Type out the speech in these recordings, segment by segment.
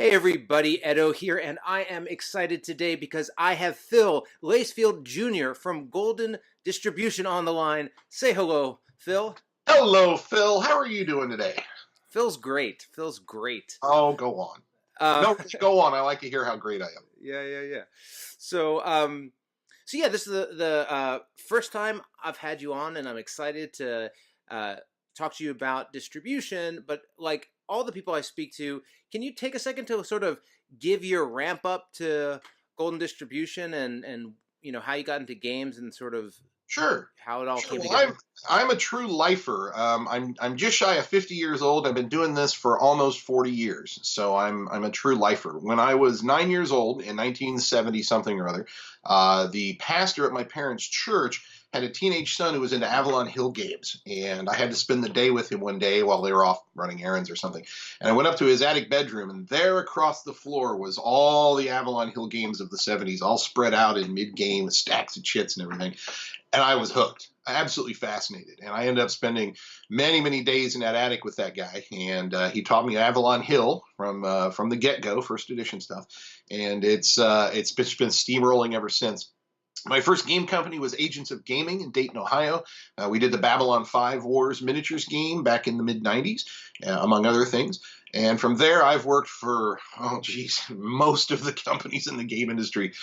Hey everybody, Edo here, and I am excited today because I have Phil Lacefield Jr. from Golden Distribution on the line. Say hello, Phil. Hello, Phil. How are you doing today? Phil's great. Phil's great. Oh, go on. Uh, No, go on. I like to hear how great I am. yeah. So, yeah, this is the first time I've had you on, and I'm excited to talk to you about distribution. But like all the people I speak to, can you take a second to sort of give your ramp up to Golden Distribution and how you got into games and sort of Sure. how it all Sure. came Well, together? I'm a true lifer. I'm just shy of 50 years old. I've been doing this for almost 40 years, so I'm a true lifer. When I was 9 years old in 1970 something or other, the pastor at my parents' church had a teenage son who was into Avalon Hill games, and I had to spend the day with him one day while they were off running errands or something. And I went up to his attic bedroom, and there across the floor was all the Avalon Hill games of the 70s, all spread out in mid-game, stacks of chits and everything. And I was hooked, absolutely fascinated. And I ended up spending many days in that attic with that guy. And he taught me Avalon Hill from the get-go, first edition stuff. And it's been steamrolling ever since. My first game company was Agents of Gaming in Dayton, Ohio. We did the Babylon 5 Wars miniatures game back in the mid-90s, among other things. And from there, I've worked for, most of the companies in the game industry.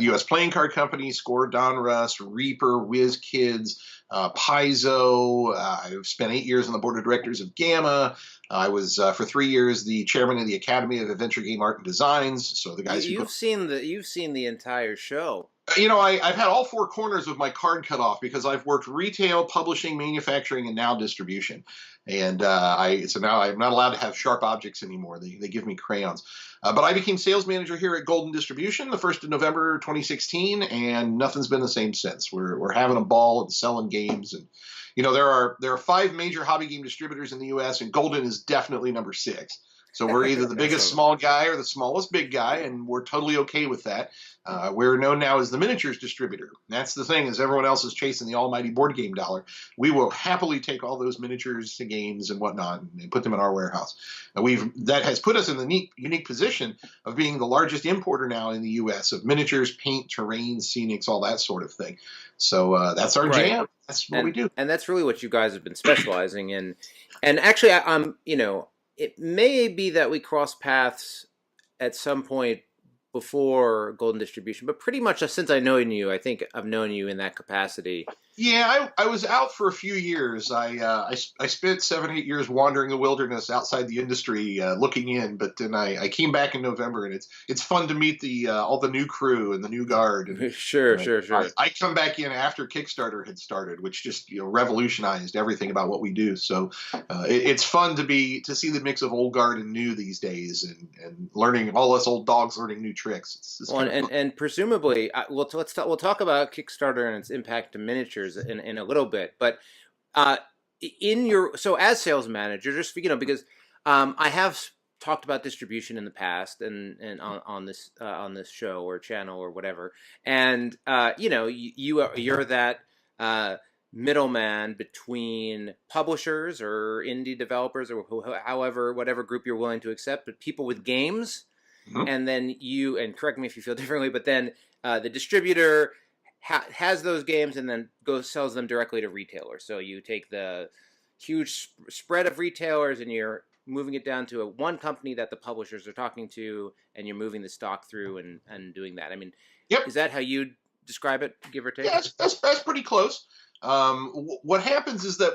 U.S. Playing Card Company, Score, Donruss, Reaper, WizKids, Paizo. I've spent 8 years on the board of directors of Gamma. I was, for 3 years, the chairman of the Academy of Adventure Game Art and Designs. So the guys who You've seen the entire show. I've had all four corners of my card cut off because I've worked retail, publishing, manufacturing, and now distribution. And so now I'm not allowed to have sharp objects anymore. They give me crayons. But I became sales manager here at Golden Distribution the 1st of November 2016, and nothing's been the same since. We're having a ball and selling games. And there are 5 major hobby game distributors in the U.S., and Golden is definitely number 6. So we're either the biggest small guy or the smallest big guy, and we're totally okay with that. We're known now as the miniatures distributor. That's the thing, is everyone else is chasing the almighty board game dollar. We will happily take all those miniatures to games and whatnot and put them in our warehouse. That has put us in the unique position of being the largest importer now in the U.S. of miniatures, paint, terrain, scenics, all that sort of thing. So that's our jam. That's what we do. And that's really what you guys have been specializing in. And actually, I'm it may be that we cross paths at some point before Golden Distribution, but pretty much since I know you, I think I've known you in that capacity. Yeah, I was out for a few years. I spent 7 8 years wandering the wilderness outside the industry, looking in. But then I came back in November, and it's fun to meet the all the new crew and the new guard. And, Sure. I come back in after Kickstarter had started, which just revolutionized everything about what we do. So it's fun to see the mix of old guard and new these days, and learning all us old dogs learning new tricks. It's and presumably we'll talk about Kickstarter and its impact to miniatures in a little bit, but so as sales manager, just because I have talked about distribution in the past and on this show or channel or whatever, and you're that middleman between publishers or indie developers or whatever group you're willing to accept, but people with games. Mhm. And then and correct me if you feel differently, but then the distributor has those games and then sells them directly to retailers. So you take the huge spread of retailers and you're moving it down to one company that the publishers are talking to, and you're moving the stock through and doing that. I mean, Yep. Is that how you describe it, give or take? Yeah, that's pretty close. What happens is that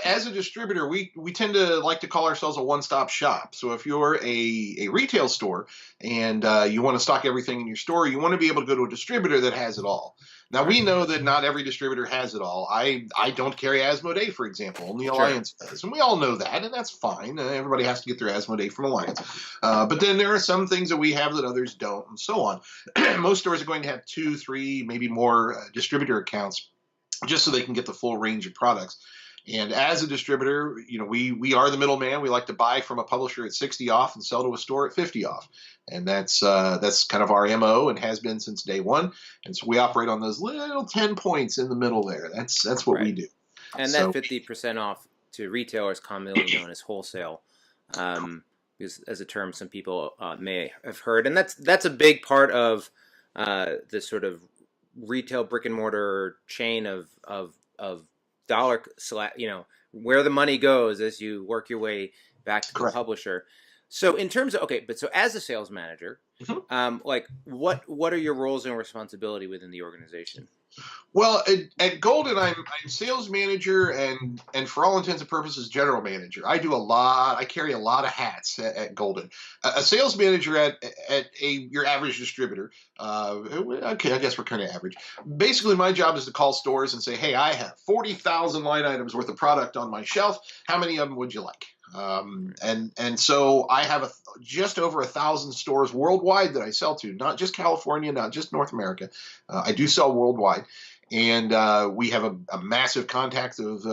as a distributor, we tend to like to call ourselves a one-stop shop. So if you're a retail store and you want to stock everything in your store, you want to be able to go to a distributor that has it all. Now, we know that not every distributor has it all. I don't carry Asmodee, for example. Only Alliance does. And we all know that, and that's fine. Everybody has to get their Asmodee from Alliance. But then there are some things that we have that others don't, and so on. Most stores are going to have 2, 3, maybe more distributor accounts, just so they can get the full range of products. And as a distributor, we are the middleman. We like to buy from a publisher at 60 off and sell to a store at 50 off. And that's kind of our MO and has been since day one. And so we operate on those little 10 points in the middle there. That's what we do. And that 50% off to retailers, commonly known as wholesale. as a term some people may have heard, and that's a big part of this sort of retail brick and mortar chain of dollar, where the money goes as you work your way back to the Correct. publisher. So in terms of but so as a sales manager, like what are your roles and responsibility within the organization? Well, at Golden, I'm sales manager and for all intents and purposes, general manager. I do a lot. I carry a lot of hats at Golden. A sales manager at your average distributor. Okay, I guess we're kind of average. Basically, my job is to call stores and say, "Hey, I have 40,000 line items worth of product on my shelf. How many of them would you like?" And so I have just over 1,000 stores worldwide that I sell to, not just California, not just North America. I do sell worldwide. And we have a massive contact of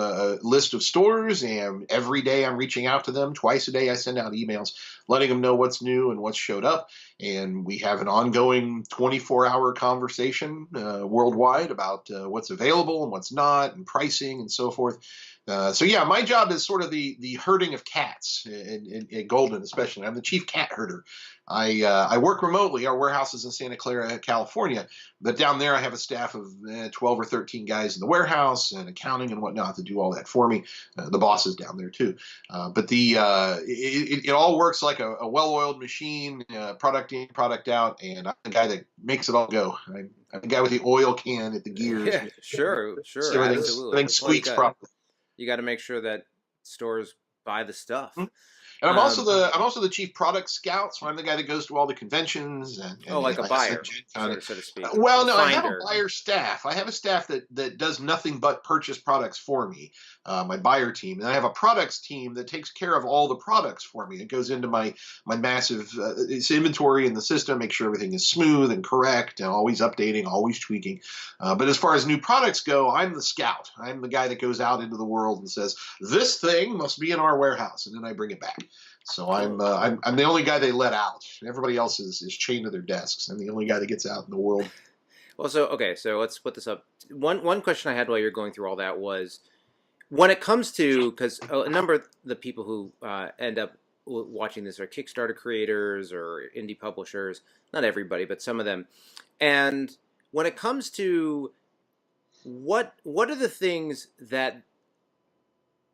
list of stores, and every day I'm reaching out to them. Twice a day I send out emails letting them know what's new and what's showed up. And we have an ongoing 24-hour conversation worldwide about what's available and what's not, and pricing and so forth. So yeah, my job is sort of the herding of cats in Golden, especially. I'm the chief cat herder. I work remotely. Our warehouse is in Santa Clara, California, but down there I have a staff of 12 or 13 guys in the warehouse and accounting and whatnot to do all that for me. The boss is down there too. But it all works like a well-oiled machine, product in, product out, and I'm the guy that makes it all go. I'm the guy with the oil can at the gears. Yeah, sure, So everything squeaks properly. You got to make sure that stores buy the stuff. Mm-hmm. And I'm also the chief product scout, so I'm the guy that goes to all the conventions and like a buyer, so to speak. Well, no, I have a buyer staff. I have a staff that does nothing but purchase products for me, my buyer team, and I have a products team that takes care of all the products for me. It goes into my massive inventory in the system, make sure everything is smooth and correct, and always updating, always tweaking. But as far as new products go, I'm the scout. I'm the guy that goes out into the world and says, "This thing must be in our warehouse," and then I bring it back. So I'm the only guy they let out. Everybody else is chained to their desks. I'm the only guy that gets out in the world. Well, so let's split this up. One question I had while you're going through all that was, when it comes to, because a number of the people who end up watching this are Kickstarter creators or indie publishers. Not everybody, but some of them. And when it comes to what are the things that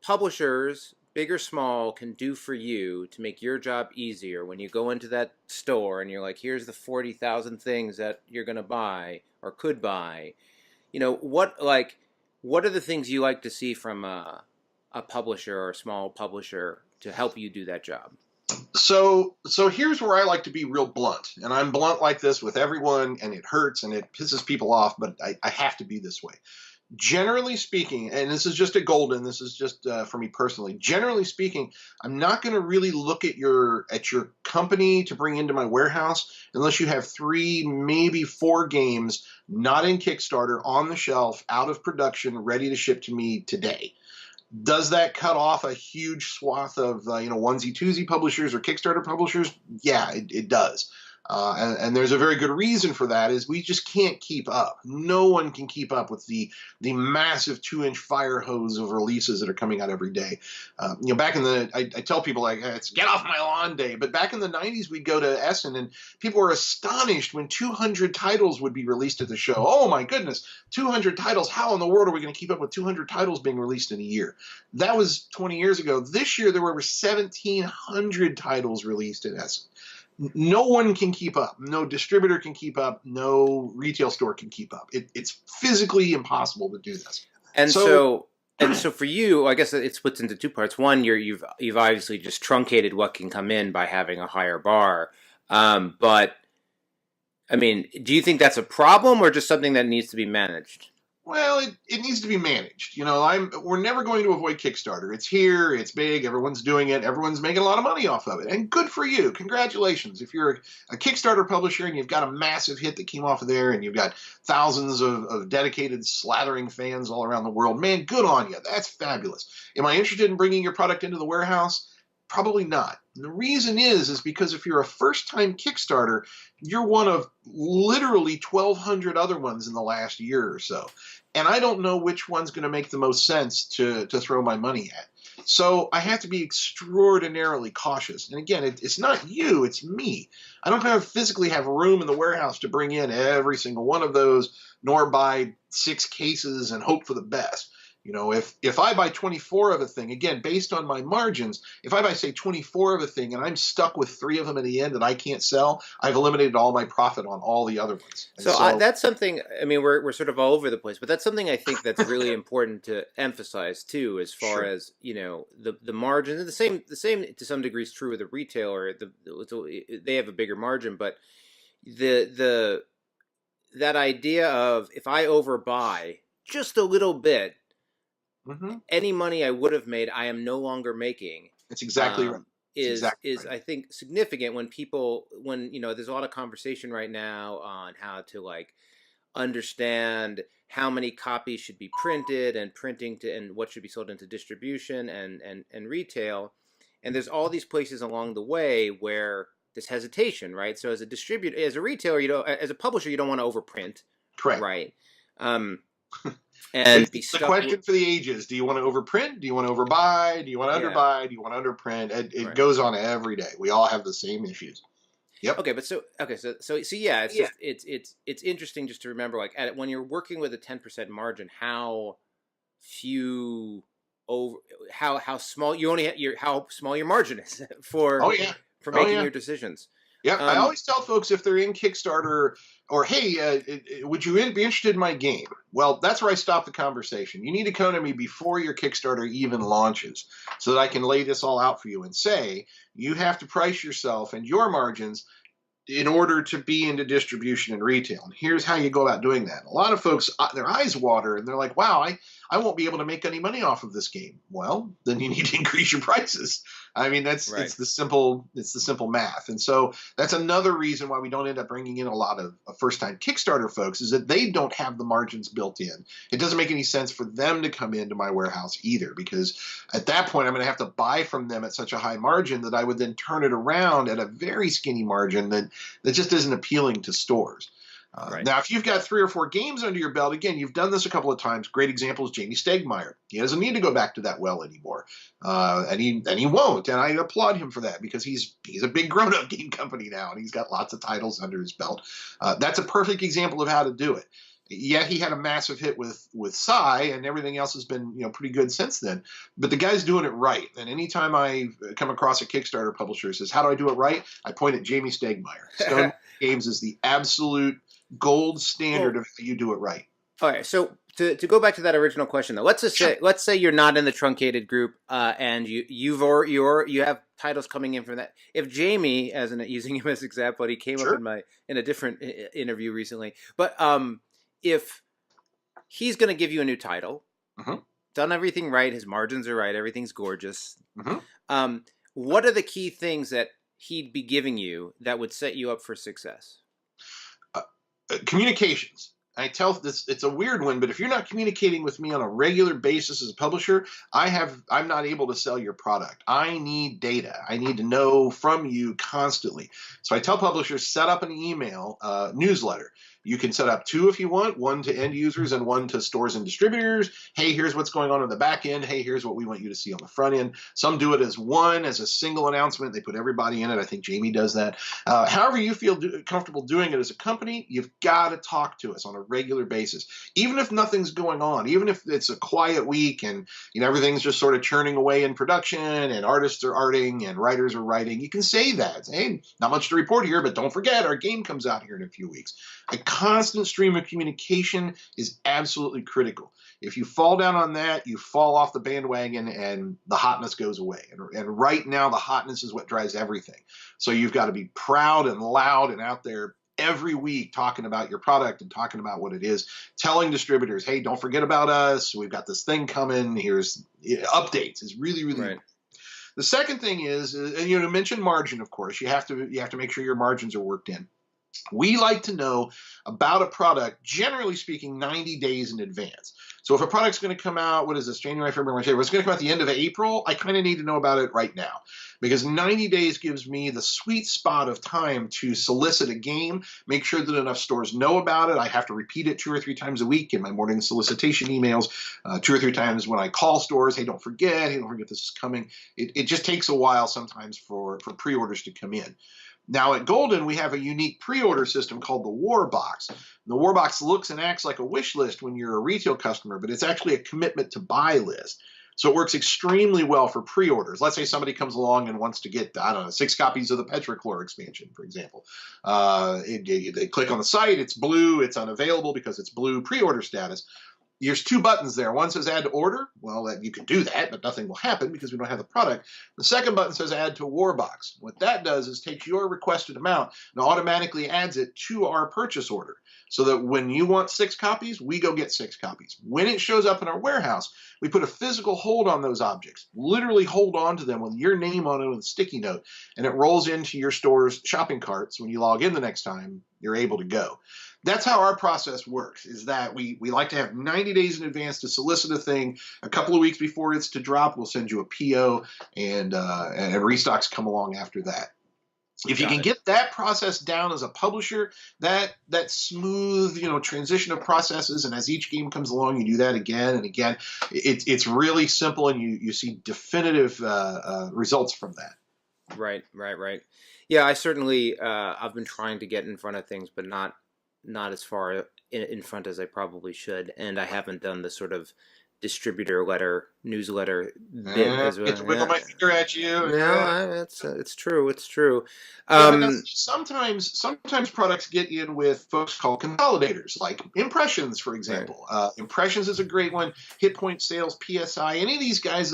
publishers, big or small, can do for you to make your job easier when you go into that store and you're like, here's the 40,000 things that you're going to buy or could buy. What are the things you like to see from a publisher or a small publisher to help you do that job? So here's where I like to be real blunt, and I'm blunt like this with everyone, and it hurts and it pisses people off, but I have to be this way. Generally speaking, and this is just at Golden, this is just for me personally, generally speaking, I'm not going to really look at your company to bring into my warehouse unless you have 3, maybe 4 games not in Kickstarter, on the shelf, out of production, ready to ship to me today. Does that cut off a huge swath of onesie twosie publishers or Kickstarter publishers? Yeah, it does. And there's a very good reason for that, is we just can't keep up. No one can keep up with the massive 2-inch fire hose of releases that are coming out every day. Back in I tell people, like, it's get off my lawn day, but back in the 90s, we'd go to Essen and people were astonished when 200 titles would be released at the show. Oh my goodness, 200 titles. How in the world are we going to keep up with 200 titles being released in a year? That was 20 years ago. This year, there were over 1,700 titles released at Essen. No one can keep up. No distributor can keep up. No retail store can keep up. It's physically impossible to do this. And so for you, I guess it splits into 2 parts. One, you've obviously just truncated what can come in by having a higher bar. But I mean, do you think that's a problem or just something that needs to be managed? Well, it needs to be managed. We're never going to avoid Kickstarter. It's here. It's big. Everyone's doing it. Everyone's making a lot of money off of it. And good for you. Congratulations. If you're a Kickstarter publisher and you've got a massive hit that came off of there and you've got thousands of dedicated slathering fans all around the world, man, good on you. That's fabulous. Am I interested in bringing your product into the warehouse? Probably not. And the reason is because if you're a first-time Kickstarter, you're one of literally 1,200 other ones in the last year or so. And I don't know which one's going to make the most sense to throw my money at. So I have to be extraordinarily cautious. And again, it's not you, it's me. I don't physically have room in the warehouse to bring in every single one of those, nor buy 6 cases and hope for the best. If I buy 24 of a thing, again, based on my margins, if I buy, say, 24 of a thing and I'm stuck with 3 of them at the end that I can't sell, I've eliminated all my profit on all the other ones. And So that's something. I mean, we're sort of all over the place, but that's something I think that's really important to emphasize too, as far sure. as the margins. And the same to some degree is true with the retailer. They have a bigger margin, but the that idea of if I overbuy just a little bit, Hmm. any money I would have made, I am no longer making. It's exactly right. It's Is exactly right. I think significant when there's a lot of conversation right now on how to like understand how many copies should be printed and printing to and what should be sold into distribution and retail, and there's all these places along the way where there's hesitation, right? So as a distributor, as a retailer, as a publisher, you don't want to overprint, Correct. right? um, and be It's the stuck question for the ages. Do you want to overprint? Do you want to overbuy? Do you want to yeah. underbuy? Do you want to underprint? It Right. goes on every day. We all have the same issues. Yep. Okay, but so yeah, it's just it's interesting just to remember, like, when you're working with a 10% margin, how few over how small you only your how small your margin is Oh yeah. for Oh making yeah. your decisions. Yep. I Um, always tell folks if they're in Kickstarter or, hey, would you be interested in my game? Well, that's where I stop the conversation. You need to come to me before your Kickstarter even launches so that I can lay this all out for you and say, you have to price yourself and your margins in order to be into distribution and retail. And here's how you go about doing that. A lot of folks, their eyes water and they're like, wow, I won't be able to make any money off of this game. Well, then you need to increase your prices. I mean, right. it's the simple math. And so that's another reason why we don't end up bringing in a lot of first-time Kickstarter folks is that they don't have the margins built in. It doesn't make any sense for them to come into my warehouse either, because at that point I'm going to have to buy from them at such a high margin that I would then turn it around at a very skinny margin that just isn't appealing to stores. Right. Now, if you've got 3 or 4 games under your belt, again, you've done this a couple of times. Great example is Jamie Stegmaier. He doesn't need to go back to that well anymore, and he won't. And I applaud him for that because he's a big grown-up game company now, and he's got lots of titles under his belt. That's a perfect example of how to do it. Yet he had a massive hit with Psy, and everything else has been pretty good since then. But the guy's doing it right. And anytime I come across a Kickstarter publisher who says, "How do I do it right?" I point at Jamie Stegmaier. Stone Games is the absolute gold standard of how you do it right. All right, so to go back to that original question though, let's say you're not in the truncated group, and you have titles coming in from that. If Jamie, using him as an example, he came Sure. up in a different interview recently, but if he's going to give you a new title, Mm-hmm. done everything right, his margins are right, everything's gorgeous. Mm-hmm. What are the key things that he'd be giving you that would set you up for success? Communications. I tell this, it's a weird one, but if you're not communicating with me on a regular basis as a publisher, I'm not able to sell your product. I need data. I need to know from you constantly. So I tell publishers, set up an email newsletter. You can set up 2 if you want, 1 to end users and 1 to stores and distributors. Hey, here's what's going on in the back end. Hey, here's what we want you to see on the front end. Some do it as a single announcement. They put everybody in it. I think Jamie does that. However you feel comfortable doing it as a company, you've got to talk to us on a regular basis. Even if nothing's going on, even if it's a quiet week and everything's just sort of churning away in production and artists are arting and writers are writing, you can say that. Hey, not much to report here, but don't forget our game comes out here in a few weeks. A constant stream of communication is absolutely critical. If you fall down on that, you fall off the bandwagon and the hotness goes away. And right now, the hotness is what drives everything. So you've got to be proud and loud and out there every week talking about your product and talking about what it is, telling distributors, hey, don't forget about us. We've got this thing coming. Here's updates is really, really important. The second thing is, and to mention margin, of course, you have to make sure your margins are worked in. We like to know about a product, generally speaking, 90 days in advance. So if a product's going to come out, what is this, January, February, March, April, it's going to come out at the end of April, I kind of need to know about it right now, because 90 days gives me the sweet spot of time to solicit a game, make sure that enough stores know about it. I have to repeat it 2 or 3 times a week in my morning solicitation emails, 2 or 3 times when I call stores, hey, don't forget this is coming. It just takes a while sometimes for pre-orders to come in. Now at Golden, we have a unique pre-order system called the War Box. The War Box looks and acts like a wish list when you're a retail customer, but it's actually a commitment to buy list. So it works extremely well for pre-orders. Let's say somebody comes along and wants to get, I don't know, 6 copies of the Petrichlor expansion, for example. They click on the site, it's blue, it's unavailable because it's blue pre-order status. There's 2 buttons there. One says add to order. Well, you can do that, but nothing will happen because we don't have the product. The second button says add to War Box. What that does is takes your requested amount and automatically adds it to our purchase order, so that when you want 6 copies, we go get 6 copies. When it shows up in our warehouse, we put a physical hold on those objects, literally hold on to them with your name on it with a sticky note, and it rolls into your store's shopping carts. When you log in the next time, you're able to go. That's how our process works, is that we like to have 90 days in advance to solicit a thing. A couple of weeks before it's to drop, we'll send you a PO, and restocks come along after that. If you can get that process down as a publisher, that smooth, transition of processes, and as each game comes along, you do that again and again. It's really simple, and you see definitive results from that. Right. Yeah, I certainly I've been trying to get in front of things, but not as far in front as I probably should, and I haven't done the sort of distributor newsletter bit as well. It's wiggle my finger at you. No, it's true. Sometimes products get in with folks called consolidators, like Impressions, for example. Right. Impressions is a great one. Hit Point Sales, PSI, any of these guys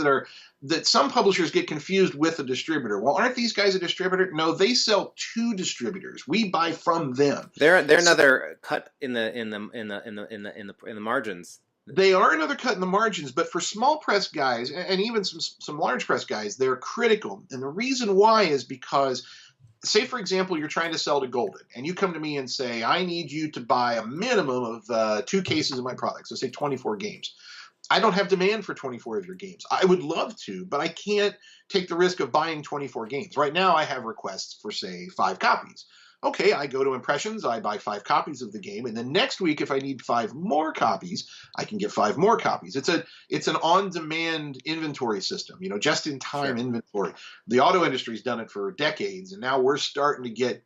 that some publishers get confused with a distributor. Well, aren't these guys a distributor? No, they sell to distributors. We buy from them. They're another cut in the margins. They are another cut in the margins, but for small press guys and even some large press guys, they're critical. And the reason why is because, say, for example, you're trying to sell to Golden, and you come to me and say, I need you to buy a minimum of 2 cases of my product, so say 24 games. I don't have demand for 24 of your games. I would love to, but I can't take the risk of buying 24 games. Right now, I have requests for, say, 5 copies. Okay, I go to Impressions, I buy 5 copies of the game, and then next week, if I need 5 more copies, I can get 5 more copies. It's an on-demand inventory system, just-in-time inventory. The auto industry's done it for decades, and now we're starting to get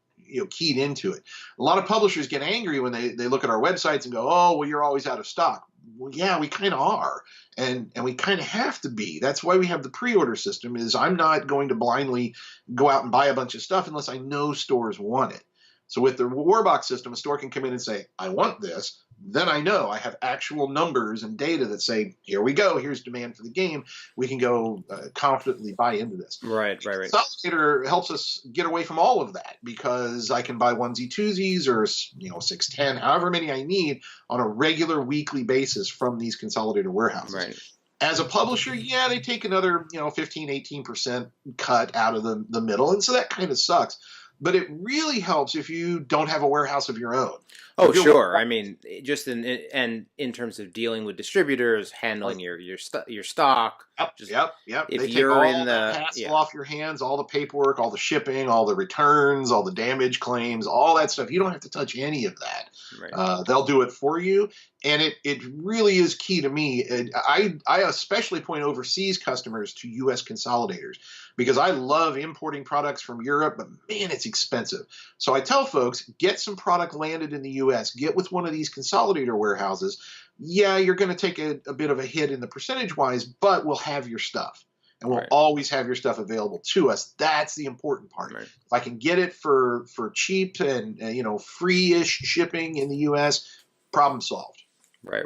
keyed into it. A lot of publishers get angry when they look at our websites and go, oh, well, you're always out of stock. Well, yeah, we kind of are, and we kind of have to be. That's why we have the pre-order system. Is I'm not going to blindly go out and buy a bunch of stuff unless I know stores want it. So with the Warbox system, a store can come in and say, I want this. Then I know I have actual numbers and data that say, here we go, here's demand for the game. We can go confidently buy into this. Right. Consolidator helps us get away from all of that, because I can buy onesie twosies or 6, 10, however many I need on a regular weekly basis from these consolidator warehouses. Right. As a publisher, yeah, they take another 15, 18% cut out of the middle, and so that kind of sucks. But it really helps if you don't have a warehouse of your own. Oh, sure. I mean, just in terms of dealing with distributors, handling your stock. Yep. If they take you're all in the hassle off your hands, all the paperwork, all the shipping, all the returns, all the damage claims, all that stuff. You don't have to touch any of that. Right. They'll do it for you, and it really is key to me. I especially point overseas customers to U.S. consolidators, because I love importing products from Europe, but man, it's expensive. So I tell folks, get some product landed in the U.S., get with one of these consolidator warehouses. Yeah, you're going to take a bit of a hit in the percentage-wise, but we'll have your stuff. And we'll always have your stuff available to us. That's the important part. Right. If I can get it for cheap and free-ish shipping in the U.S., problem solved. Right.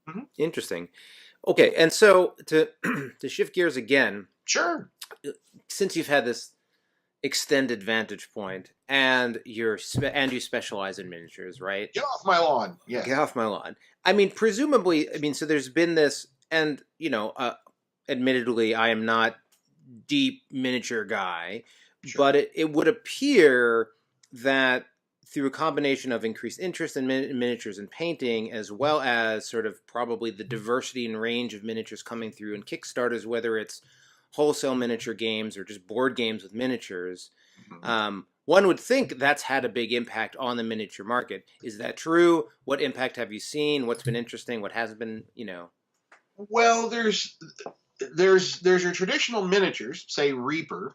Mm-hmm. Interesting. Okay, and so to shift gears again. Sure. Since you've had this extended vantage point, and you specialize in miniatures, right? Get off my lawn. Yeah. Get off my lawn. I mean, presumably, so there's been this, and admittedly, I am not deep miniature guy, Sure. but it would appear that through a combination of increased interest in miniatures and painting, as well as sort of probably the diversity and range of miniatures coming through in Kickstarters, whether it's wholesale miniature games or just board games with miniatures, one would think that's had a big impact on the miniature market. Is that true? What impact have you seen? What's been interesting? What hasn't been, Well, there's your traditional miniatures, say Reaper,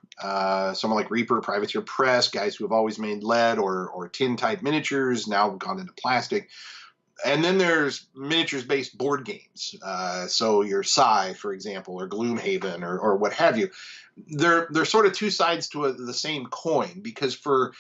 someone like Reaper, Privateer Press, guys who have always made lead or tin type miniatures, now gone into plastic. And then there's miniatures-based board games. So your Psy, for example, or Gloomhaven, or what have you. They're sort of two sides to the same coin, because for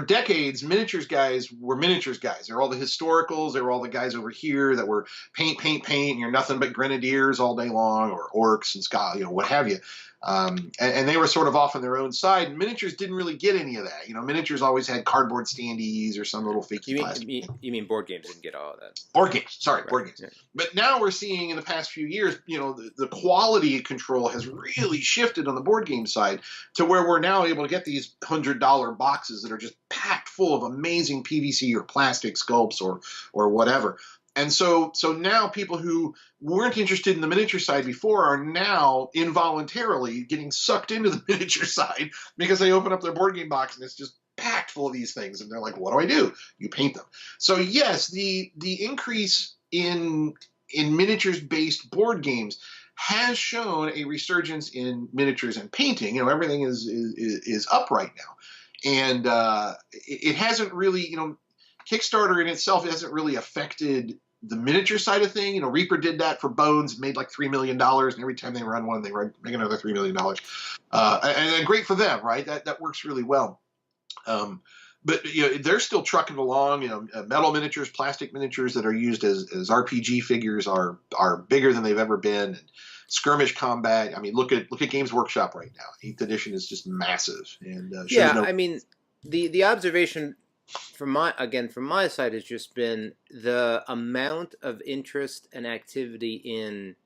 decades, miniatures guys were miniatures guys. They're all the historicals. They were all the guys over here that were paint, and you're nothing but grenadiers all day long, or orcs and Scott, what have you. And they were sort of off on their own side. And miniatures didn't really get any of that. Miniatures always had cardboard standees or some little fake plastic. You mean board games didn't get all of that? Board games, sorry, board games. Yeah. But now we're seeing in the past few years, the quality control has really shifted on the board game side to where we're now able to get these $100 boxes that are just packed full of amazing PVC or plastic sculpts or whatever. And so now people who weren't interested in the miniature side before are now involuntarily getting sucked into the miniature side because they open up their board game box and it's just packed full of these things. And they're like, what do? You paint them. So yes, the increase in miniatures-based board games has shown a resurgence in miniatures and painting. Everything is up right now. And it hasn't really, Kickstarter in itself hasn't really affected the miniature side of thing. Reaper did that for Bones, made like $3 million, and every time they run one, they make another $3 million. And great for them, right? That works really well. But they're still trucking along. Metal miniatures, plastic miniatures that are used as RPG figures are bigger than they've ever been. And skirmish combat. I mean, look at Games Workshop right now. 8th edition is just massive. And I mean, the observation from my side has just been the amount of interest and activity in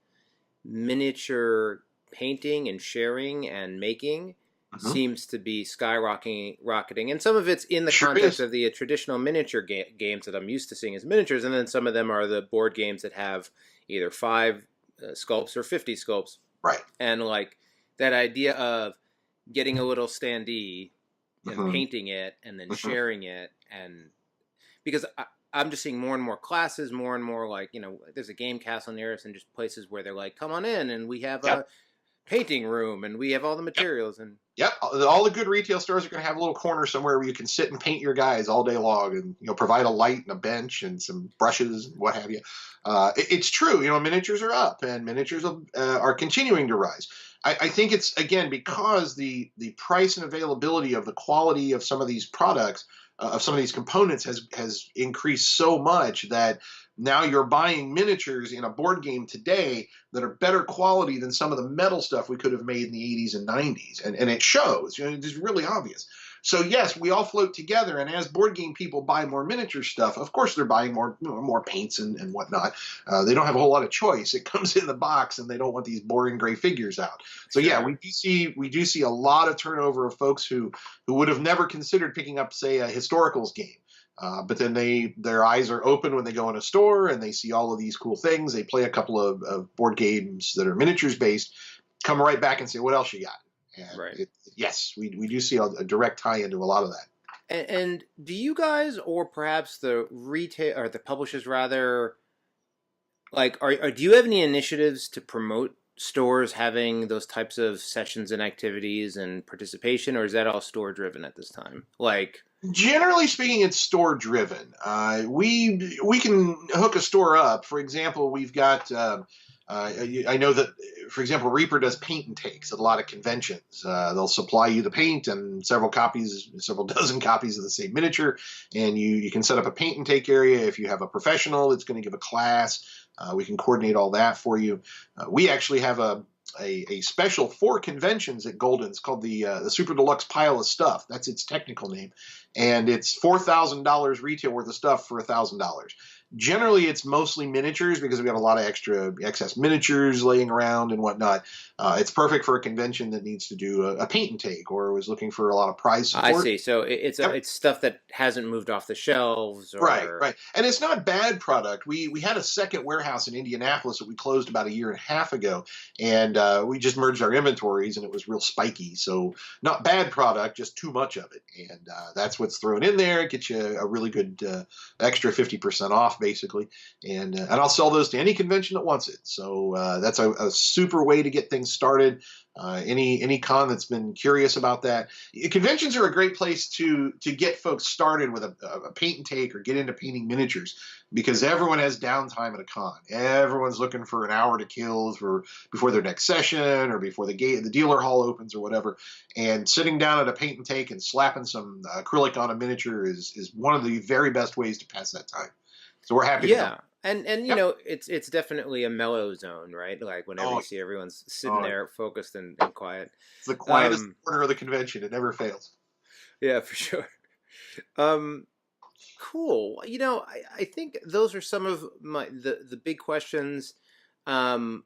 miniature painting and sharing and making seems to be skyrocketing, and some of it's in the context of the traditional miniature games that I'm used to seeing as miniatures, and then some of them are the board games that have either 5 sculpts or 50 sculpts, right? And like that idea of getting a little standee and painting it and then sharing it, and because I'm just seeing more and more classes, more and more like, there's a game castle near us and just places where they're like, come on in and we have a painting room and we have all the materials. And all the good retail stores are going to have a little corner somewhere where you can sit and paint your guys all day long, and provide a light and a bench and some brushes and what have you. It's true, miniatures are up and miniatures are continuing to rise. I think it's, again, because the price and availability of the quality of some of these products, of some of these components has increased so much that now you're buying miniatures in a board game today that are better quality than some of the metal stuff we could have made in the 80s and 90s. And it shows. It's really obvious. So yes, we all float together, and as board game people buy more miniature stuff, of course they're buying more paints and whatnot. They don't have a whole lot of choice. It comes in the box, and they don't want these boring gray figures out. So yeah, we do see a lot of turnover of folks who would have never considered picking up, say, a historicals game. But then their eyes are open when they go in a store and they see all of these cool things. They play a couple of board games that are miniatures based, come right back and say, what else you got? And yes, we do see a direct tie into a lot of that. And do you guys, or perhaps the retail or the publishers rather, like, do you have any initiatives to promote stores having those types of sessions and activities and participation, or is that all store driven at this time? Like, generally speaking, it's store driven. We can hook a store up. For example, we've got. I know that, for example, Reaper does paint and takes at a lot of conventions. They'll supply you the paint and several dozen copies of the same miniature, and you can set up a paint and take area. If you have a professional that's going to give a class, we can coordinate all that for you. We actually have a special for conventions at Golden's called the Super Deluxe Pile of Stuff. That's its technical name. And it's $4,000 retail worth of stuff for $1,000. Generally, it's mostly miniatures because we have a lot of extra excess miniatures laying around and whatnot. It's perfect for a convention that needs to do a paint and take or was looking for a lot of prize I support. see. So Yep. it's stuff that hasn't moved off the shelves Right, or. right. And it's not bad product. We had a second warehouse in Indianapolis that we closed about a year and a half ago, and we just merged our inventories, and it was real spiky. So not bad product, just too much of it, and that's what's thrown in there. It gets you a really good extra 50% off, basically, and I'll sell those to any convention that wants it. So that's a super way to get things started. Any con that's been curious about that, conventions are a great place to get folks started with a paint and take or get into painting miniatures because everyone has downtime at a con. Everyone's looking for an hour to kill before their next session or before the dealer hall opens or whatever. And sitting down at a paint and take and slapping some acrylic on a miniature is one of the very best ways to pass that time. So we're happy to help. Yeah. And you Yep. know, it's definitely a mellow zone, right? Like whenever Oh, you see everyone's sitting there focused and quiet. it's the quietest Um, corner of the convention. It never fails. yeah, for sure. Um, cool. You know, I think those are some of the big questions. Um,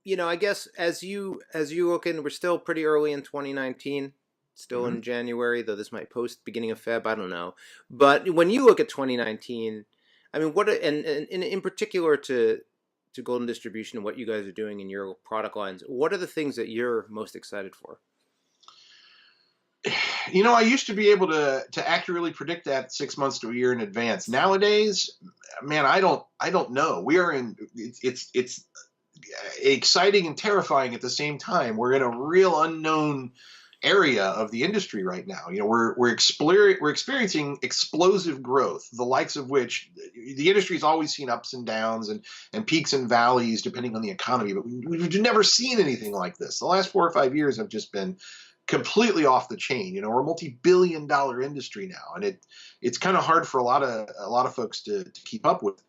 you know, I guess as you look in, we're still pretty early in 2019, still Mhm. in January, though this might post beginning of Feb. I don't know. But when you look at 2019, I mean, and in particular to Golden Distribution and what you guys are doing in your product lines, what are the things that you're most excited for? You know, I used to be able to accurately predict that 6 months to a year in advance. Nowadays, man, I don't know. We are in it's exciting and terrifying at the same time. We're in a real unknown area of the industry right now. You know, we're experiencing explosive growth, the likes of which the industry's always seen ups and downs and peaks and valleys depending on the economy, but we've never seen anything like this. The last 4 or 5 years have just been completely off the chain. You know, we're a multi-billion-dollar industry now, and it's kind of hard for a lot of folks to keep up with.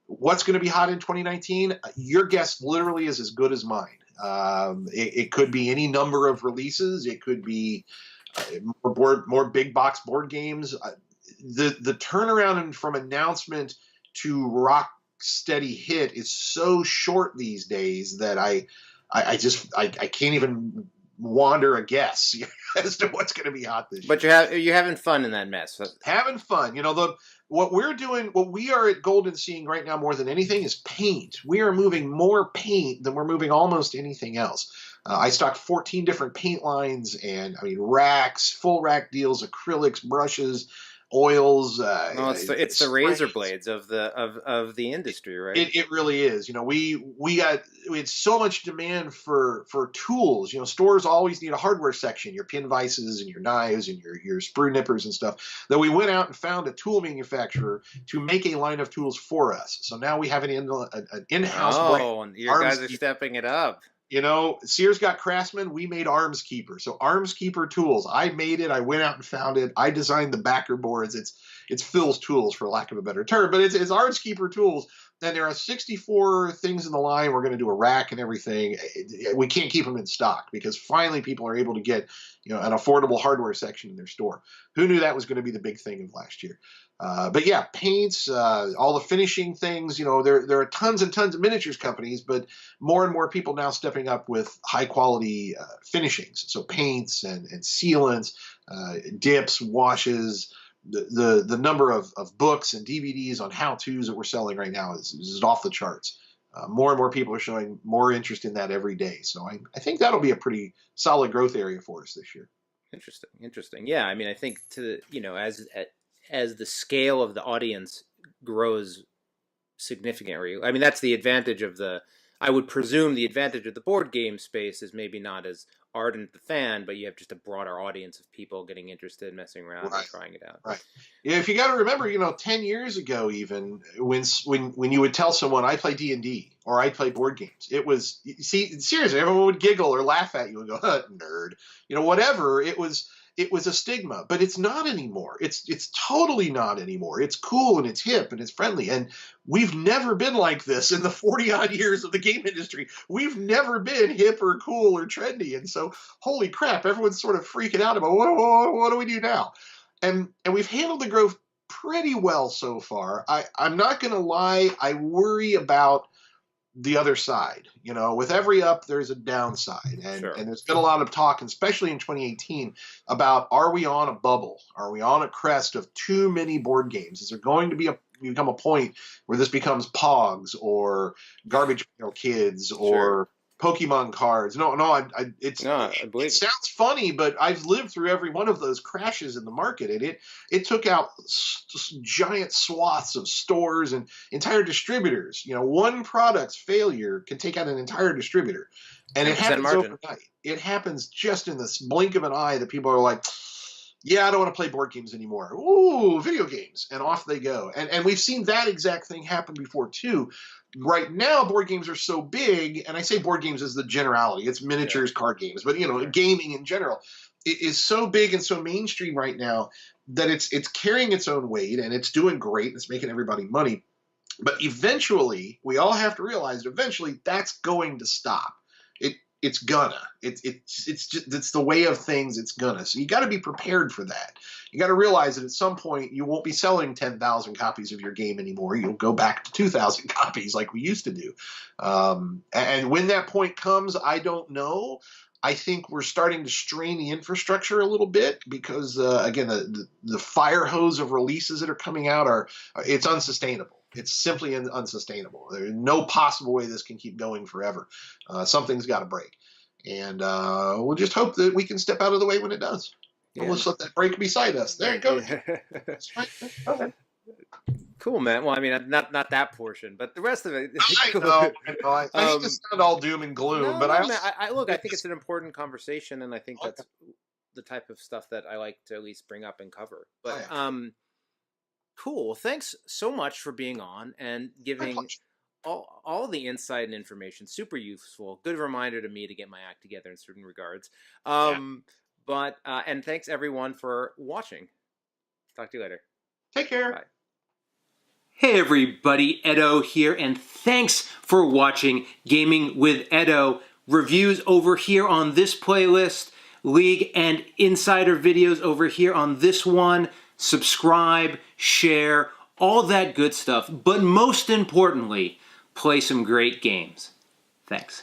What's going to be hot in 2019? Your guess literally is as good as mine. It could be any number of releases. It could be more big box board games. The turnaround from announcement to rock steady hit is so short these days that I can't even wander a guess as to what's going to be hot this year. But you're having fun in that mess. Having fun. You know, what we're doing, what we are at Golden seeing right now more than anything is paint. We are moving more paint than we're moving almost anything else. I stock 14 different paint lines and I mean racks, full rack deals, acrylics, brushes, oils. No, it's the razor blades of the industry, right? It really is. You know, we had so much demand for tools. You know, stores always need a hardware section, your pin vices and your knives and your sprue nippers and stuff. That we went out and found a tool manufacturer to make a line of tools for us. So now we have an in-house brand. Oh, and your guys are stepping it up. You know, Sears got Craftsman. We made Arms Keeper. So Arms Keeper tools. I made it. I went out and found it. I designed the backer boards. It's Phil's tools, for lack of a better term, but it's Arms Keeper tools. And there are 64 things in the line. We're going to do a rack and everything. We can't keep them in stock because finally people are able to get, you know, an affordable hardware section in their store. Who knew that was going to be the big thing of last year? But yeah, paints, all the finishing things, you know, there are tons and tons of miniatures companies, but more and more people now stepping up with high quality finishings. So paints and sealants, dips, washes, the number of books and DVDs on how-tos that we're selling right now is off the charts. More and more people are showing more interest in that every day. So I think that'll be a pretty solid growth area for us this year. Interesting. Yeah, I mean, I think as the scale of the audience grows significantly, I mean, that's the advantage of I would presume the advantage of the board game space is maybe not as ardent the fan, but you have just a broader audience of people getting interested, messing around, and trying it out. Right. Yeah. If you got to remember, you know, 10 years ago, even when you would tell someone I play D&D or I play board games, it was, see, seriously, everyone would giggle or laugh at you and go, nerd, you know, whatever. It was a stigma, but it's not anymore. It's totally not anymore. It's cool and it's hip and it's friendly. And we've never been like this in the 40 odd years of the game industry. We've never been hip or cool or trendy. And so, holy crap, everyone's sort of freaking out about what do we do now? And we've handled the growth pretty well so far. I'm not going to lie. I worry about the other side. You know, with every up, there's a downside. Sure. And there's been a lot of talk, especially in 2018, about, are we on a bubble? Are we on a crest of too many board games? Is there going to become a point where this becomes Pogs or Garbage Pail Kids or Pokemon cards? No, I believe it sounds funny, but I've lived through every one of those crashes in the market, and it took out giant swaths of stores and entire distributors. You know, one product's failure can take out an entire distributor, and it happens overnight. It happens just in this blink of an eye that people are like, yeah, I don't want to play board games anymore. Ooh, video games. And off they go. And we've seen that exact thing happen before, too. Right now, board games are so big, and I say board games as the generality. It's miniatures, card games. But, you know, gaming in general, it is so big and so mainstream right now that it's carrying its own weight, and it's doing great. It's making everybody money. But eventually, we all have to realize that eventually that's going to stop. It's gonna. It's the way of things. It's gonna. So you got to be prepared for that. You got to realize that at some point you won't be selling 10,000 copies of your game anymore. You'll go back to 2,000 copies like we used to do. And when that point comes, I don't know. I think we're starting to strain the infrastructure a little bit because, again, the fire hose of releases that are coming out it's unsustainable. It's simply unsustainable. There's no possible way this can keep going forever. Something's got to break. And we'll just hope that we can step out of the way when it does. Yeah. Let's let that break beside us. There it goes. Okay. Cool, man. Well, I mean, not that portion, but the rest of it. I know. I hate to sound all doom and gloom, but I think it's an important conversation, and I think that's the type of stuff that I like to at least bring up and cover. But cool. Well, thanks so much for being on and giving all the insight and information. Super useful. Good reminder to me to get my act together in certain regards. But and thanks everyone for watching. Talk to you later. Take care. Bye. Hey everybody, Edo here, and thanks for watching Gaming with Edo. Reviews over here on this playlist, League and Insider videos over here on this one. Subscribe, share, all that good stuff. But most importantly, play some great games. Thanks.